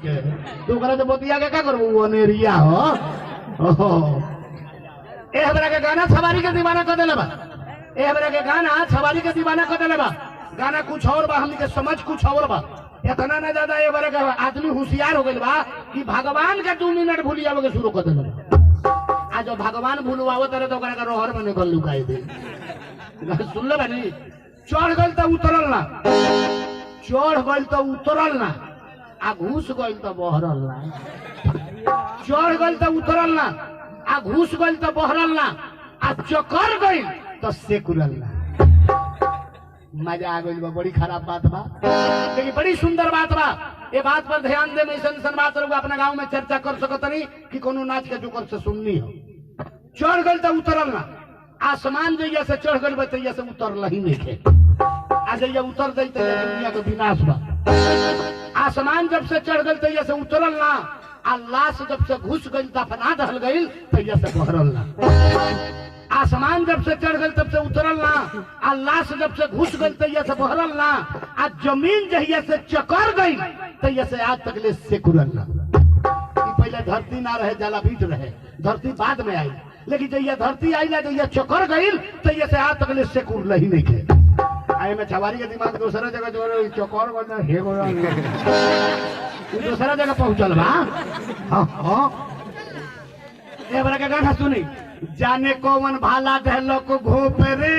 के तू करे तो बोतिया के क्या करू वो नेरिया हो ओहो ए हमरा के गाना सवारी के दीवाना कर देले बा ए हमरा के गाना सवारी के दीवाना कर देले बा गाना कुछ और बा हमनी के समझ कुछ और बा इतना ना ज्यादा ए बरे के आदमी होशियार हो गइल बा कि भगवान के 2 मिनट भूलियावे के शुरू कर देले आज जो भगवान भूलवावो तरे तो ओकरा के रोहर में निकल लुकाई दे सुन ले बानी चढ़ गइल त उतरल ना चढ़ गइल त उतरल ना आ घुस गइल त बहरल ना चढ़ गइल त उतरल ना आ घुस गइल त बहरल ना आ चकर गइल त सेकुरल ना मजा आ गइल बा बड़ी खराब बात बा लेकिन बड़ी सुंदर बात बा ये बात पर ध्यान दे ऐसा बात लोग अपना गांव में चर्चा कर सकत नहीं कि कोनो नाच के जोकर से सुननी हो चढ़ गइल त उतरल ना आसमान जइया से चढ़ गइल बतैया से उतरल ही नहीं थे आ जइया उतर जाई त दुनिया के विनाश बा आसमान जब से चढ़ गइल तैया से उतरल ना अल्लाह से जब से घुस गइल दफना दहल गइल तैया से बहरल ना आसमान जब से चढ़ गइल तब से उतरल ना अल्लाह से जब से घुस गइल तैया से बहरल ना आ जमीन जहिया से चकर गइल तैया से आज तक ले सेकुरल ना पहले धरती ना रहे जलाभीत रहे धरती बाद में आई लेकिन जहिया धरती आई ना जहिया चकर गइल तैया से आज तक ले सेकुरल ही नहीं थे आई में छवारी के दिमाग दूसरा जगह जो चौकोर बना हे गो दूसरा जगह पहुंचल बा हां हां ए बड़ा के गाना सुनी जाने कौन भाला दहलो को घोप रे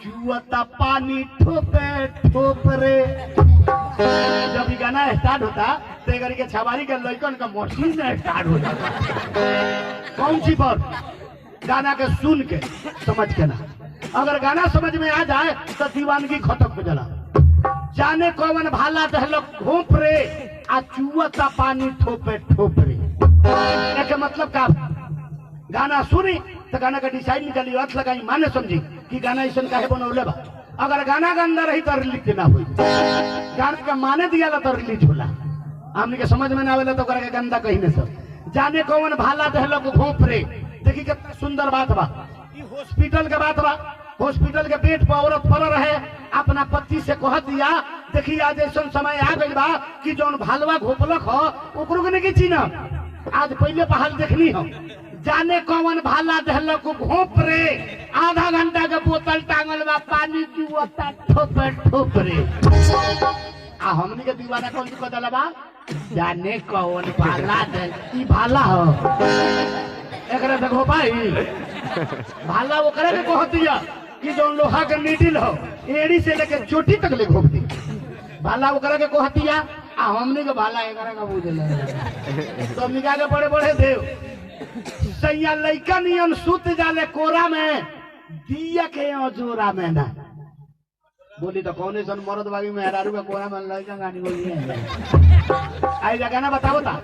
जुआता पानी ठोपे ठोप रे जब ये गाना स्टार्ट होता तो गरी के छवारी के लइकन का मशीन में स्टार्ट हो जाता कौन सी पर गाना के सुन के समझ के ना अगर गाना समझ में आ जाए तो दीवानगी खत्म हो जाला जाने कौन भाला दहलो घोप रे आ चुआता पानी ठोपे ठोप रे एक मतलब का गाना सुनी तो गाना का डिसाइड निकाली अर्थ लगाई माने समझी कि गाना ऐसा काहे बनौले बा अगर गाना का अंदर रही तो रिलीज ना हुई गाना का माने दिया तो रिलीज होला हमने के समझ में ना आवेला तो के गंदा कहीं न सब जाने कौन भाला दहलो घोप रे देखी कितना सुंदर बात बा हॉस्पिटल के बात बा हॉस्पिटल के बेड पर औरत पड़ रहे अपना पति से कह दिया देखिए आज ऐसा समय आ गई बा कि जौन भालवा घोपलक हो ओकरो के नहीं चिन्ह आज पहले पहाड़ देखनी हो जाने कौन भाला दहलो को घोप रे आधा घंटा के बोतल टांगल बा पानी चुआता ठोपे ठोप रे आ हमनी के दीवाना कौन सी कदल बा जाने कौन भाला दे ई भाला हो एकरा देखो भाई भाला वो करे के कह दिया कि जो लोहा के नीडल हो एड़ी से लेके चोटी तक ले घोप दी भाला वो करे के कह दिया आ हमनी के भाला एकरा का बुझले तो निकाल के बड़े बड़े देव सैया लइका नियन सुत जाले कोरा में दिया के अजोरा में ना बोली तो कौन सन मरद बागी में हरारू का कोरा में लइका गानी बोली आई जगह ना बताओ ता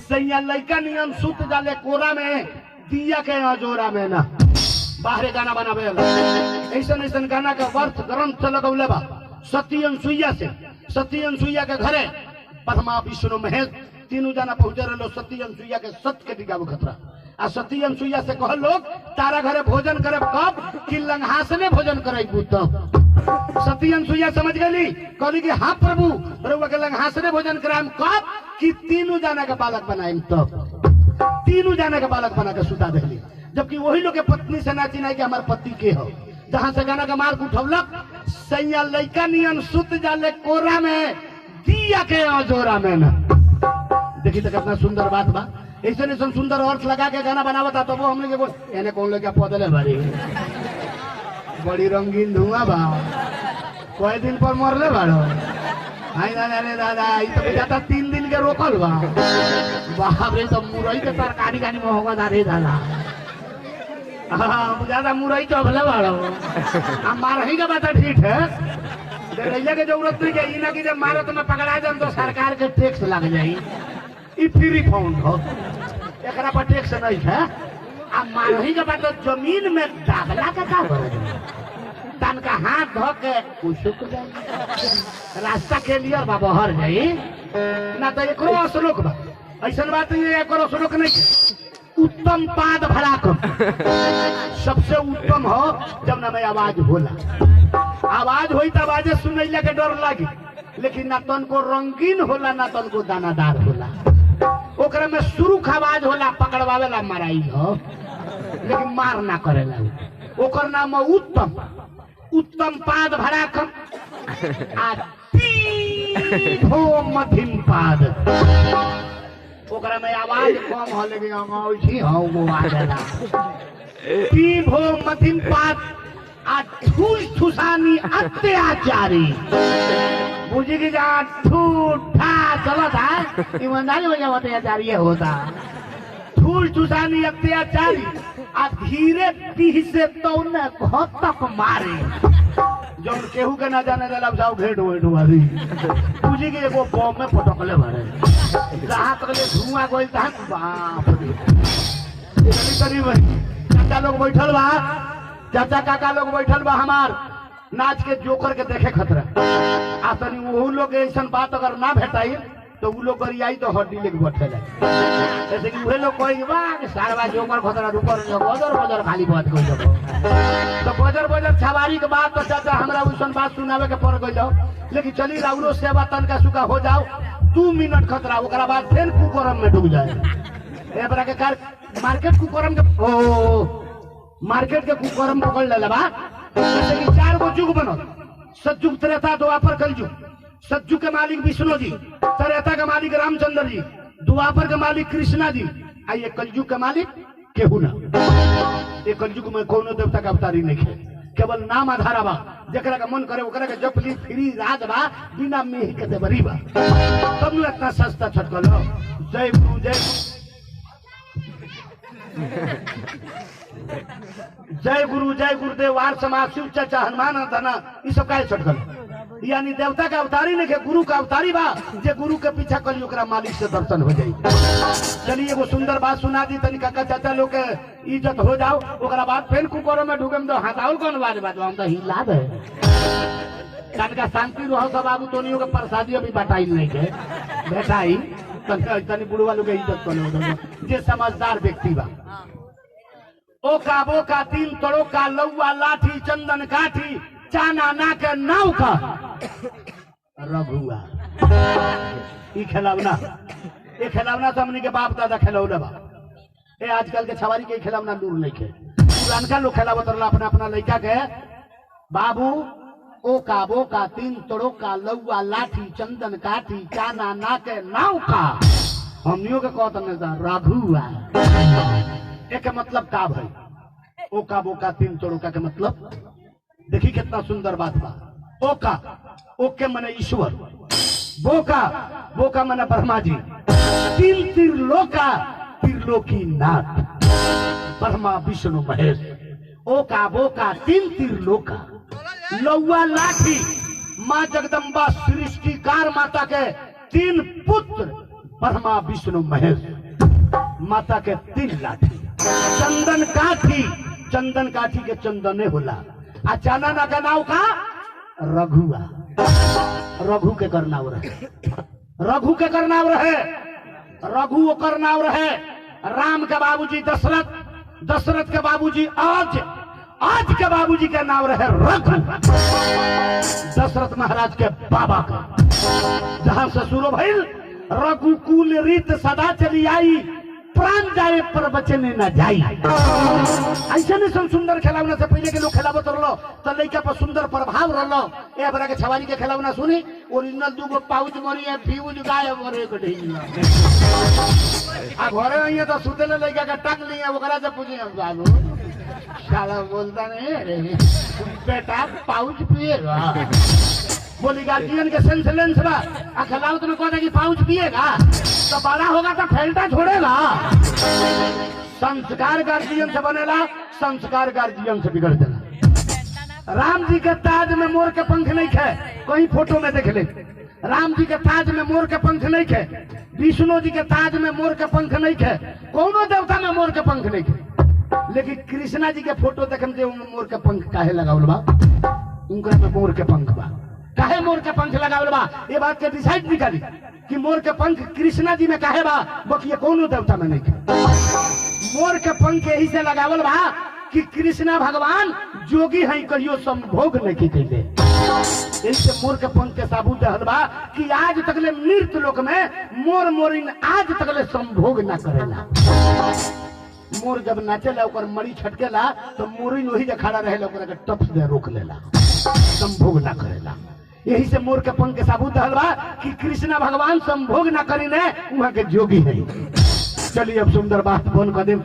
सैया लइका नियन सुत जाले कोरा में दिया के अजोरा में ना बाहरे गाना बनावे ऐसा ऐसा गाना का वर्थ ग्रंथ लगौले बा सती अनसुईया से सती अनसुईया के घरे ब्रह्मा विष्णु महेश तीनों जना पहुंचे रहे सती अनसुईया के सत्य के टिकाबू खतरा आ सती अनसुईया से कह लोग तारा घरे भोजन करे कब कि लंघासने भोजन करे तब सती अनसुईया समझ गई कहली कि हाँ प्रभु रउआ के लंघासने भोजन कराएम कब कि तीनों जना के बालक बनाएम तब तीनों जना के बालक बना के सुता देली जबकि वही लोग के पत्नी से ना चिन्हाई कि हमारे पति के हो जहां से गाना का मार्ग उठौलक सैया लइका नियन सुत जाले कोरा में दिया के अजोरा में ना देखी तो कितना सुंदर बात बा ऐसे नहीं सुंदर अर्थ लगा के गाना बनावता तो वो हम लोग एने कौन लोग पौधले भरी बड़ी रंगीन धुआं बा कोई दिन पर मरले बाड़ो आई दादा दादा तो जाता 3 दिन के रोकल बा बाप रे तो मुरई के तरकारी गानी में होगा दादा दादा हाँ ज्यादा मुरई तो भले बाड़ो हम मारही का बात ठीक है रैया के जरूरत नहीं है ना कि जब मारत में पकड़ा जाए तो सरकार के टैक्स लग जाये ई फ्री फाउंड हो एकरा पर टैक्स नहीं है अब मारही के बाद जमीन में दाखला का तन का हाथ धो के सुख जाए रास्ता के लिए बाबा हर जाई ना तो एक श्लोक बा ऐसा बात नहीं है एक श्लोक नहीं उत्तम पाद भरा सबसे उत्तम हो जब ना मैं आवाज होला आवाज होई तो आवाजे सुनैला के डर लागी लेकिन ना तन को रंगीन होला ना तन को दानादार होला। ओकरा में सुरुख आवाज होला, पकड़वावेला माराई हो, लेकिन मार ना करेला। ओकर नाम उत्तम, उत्तम पाद भराकम आ तीधो मध्यम पाद। ओकरा में आवाज कम हो, लेकिन अंगौठी हो वो आवेला। तीधो मध्यम पाद आ ठूस ठुसानी अत्याचारी। बुझी की जा ठूठा चलो था ईमानदारी हो जाओ अत्याचारी होता। ठूस ठुसानी अत्याचारी आ धीरे तीह से तो न घातक मारे। जब केहू के ना जाने दला जाओ घेट वेट वाली बुझी की एगो बम में पटकले भरे जहां तक ले धुआं गोल तहां बाप रे। चाचा लोग बैठल बा, चाचा काका लोग बैठल बा हमार नाच के जोकर के देखे खतरा। आ तनी वो लोग ऐसा बात अगर ना भेटाई तो वो लोग गरियाई तो हड्डी लेके बैठे जाए। जैसे कि वही लोग कहेंगे वाह सारवा जोकर खतरा रुकर बजर बजर खाली बात कोई जब तो बजर बजर छवारी के बात तो चाचा हमरा उसन बात सुनावे के पड़ गई जाओ। लेकिन चली राउरो सेवा तन का सुखा हो जाओ 2 मिनट खतरा, ओकरा बाद फिर कुकरम में डूब जाए। ए बरा के कार मार्केट कुकरम के मार्केट के कुकरम पकड़ ले बा। जैसे कि 4 गो जुग बनो, सतयुग त्रेता द्वापर कलयुग। सतयुग के मालिक विष्णु जी, त्रेता के मालिक रामचंद्र जी, द्वापर के मालिक कृष्णा जी, आ ये कलयुग के मालिक केहू ना। ये कलयुग में कोनो देवता का अवतारी नहीं है, केवल नाम आधारा बा। जकरा का मन करे ओकरा के जप ली फ्री राज बा, बिना मेह के देवरी बा। तब न इतना सस्ता छटकल। जय गुरु जय जय गुरु जय गुरुदेव वार समाज शिव चाचा हनुमान धना ये सब का छटकल। यानी देवता का अवतारी नहीं है, गुरु का अवतारी बा। जे गुरु के पीछा कल ओकरा मालिक से दर्शन हो जाई। चलिए एगो सुंदर बात सुना दी तनी काका चाचा लोग के इज्जत हो जाओ। ओकरा बाद फेन कुकरो में ढुके में तो हटाओ कौन बात हम तो हिला दे कान का शांति रहो सब। बाबू तोनियों के प्रसादी अभी बटाई नहीं के बेटाई तनी बुढ़वा लोग के इज्जत करो। जे समझदार व्यक्ति बा ओका बोका 3 तड़ो का लौआ लाठी चंदन काठी चाना ना के नाव का रघुआ। ई खिलौना से हमनी के बाप दादा खिलौले बा। ए आजकल के छवारी के खिलौना दूर नहीं के, पुरानका लोग खिलावत रहला अपना अपना लड़का के। बाबू ओका बोका 3 तड़ो का लौआ लाठी चंदन काठी चाना ना के नाव का हमनियों के कहत न रघुआ। एक मतलब का भाई ओका बोका 3 तड़ोका के मतलब देखी कितना सुंदर बात बा। ओका ओके मने ईश्वर, बोका बोका मने ब्रह्मा जी, 3 त्रिलोका त्रिलोकी नाथ ब्रह्मा विष्णु महेश। ओका बोका 3 त्रिलोका लौआ लाठी माँ जगदम्बा सृष्टिकार माता के 3 पुत्र ब्रह्मा विष्णु महेश। माता के 3 लाठी चंदन काठी के चंदने होला। आ चाना ना का नाव का रघुआ। रघु के करनाव रहे, रघु के करनाव रहे, रघु ओकर नाव रहे। राम के बाबूजी दशरथ, दशरथ के बाबूजी आज के बाबूजी के नाव रहे रघु। दशरथ महाराज के बाबा का जहां ससुरो भइल रघुकुल रीत सदा चली आई, प्राण जाए पर बचने न जाई। ऐसा नहीं सुंदर खिलौना से पहले के लोग खिलावत रहो तो लड़का पर सुंदर प्रभाव रहो। ए बरा के छवारी के खिलौना सुनी ओरिजिनल 2 गो पाउच मरी है फ्यूज गायब मरे को ढीला आ घरे आइए तो सुतेले लड़का के टक लिए ओकरा से पूछी बाबू साला बोलता नहीं रे बेटा पाउच पिएगा। बोली गार्जियन के सेंस लेंस बा आ खिलावत ने कहता कि पाउच पिएगा तो बड़ा होगा तो फैलता छोड़ेगा। संस्कार गार्जियन से बनेला, संस्कार गार्जियन से बिगड़ जाला। राम जी के ताज में मोर के पंख नहीं खे, कहीं फोटो में देख ले। राम जी के ताज में मोर के पंख नहीं खे, विष्णु जी के ताज में मोर के पंख नहीं खे, कोनो देवता में मोर के पंख नहीं खे। लेकिन कृष्णा जी के फोटो देखे मोर के पंख काहे लगावल बा? उनका में मोर के पंख बा, काहे मोर के पंख लगावल बा? ये बात के डिसाइड निकाली कि मोर के पंख कृष्णा जी में काहे बा, बाकी कोनो देवता में नहीं खे। मोर के पंख यही से लगावल बा कि कृष्णा भगवान जोगी है, कहियो संभोग नहीं कैले। इससे मोर के पंख के साबुत दहल बा कि आज तकले मृत लोक में मोर मोरिन आज तकले संभोग ना करेला। मोर जब नाचेला ओकर मड़ी छटकेला तो मोरिन वही जे खड़ा रहेला ओकरा के टप से रोक लेला, संभोग ना करेला। यही से मोर के पंख के साबुत दहल बा कि कृष्णा भगवान संभोग ना करी ने वहां के जोगी है। चलिए अब सुंदर बात बन कर दे।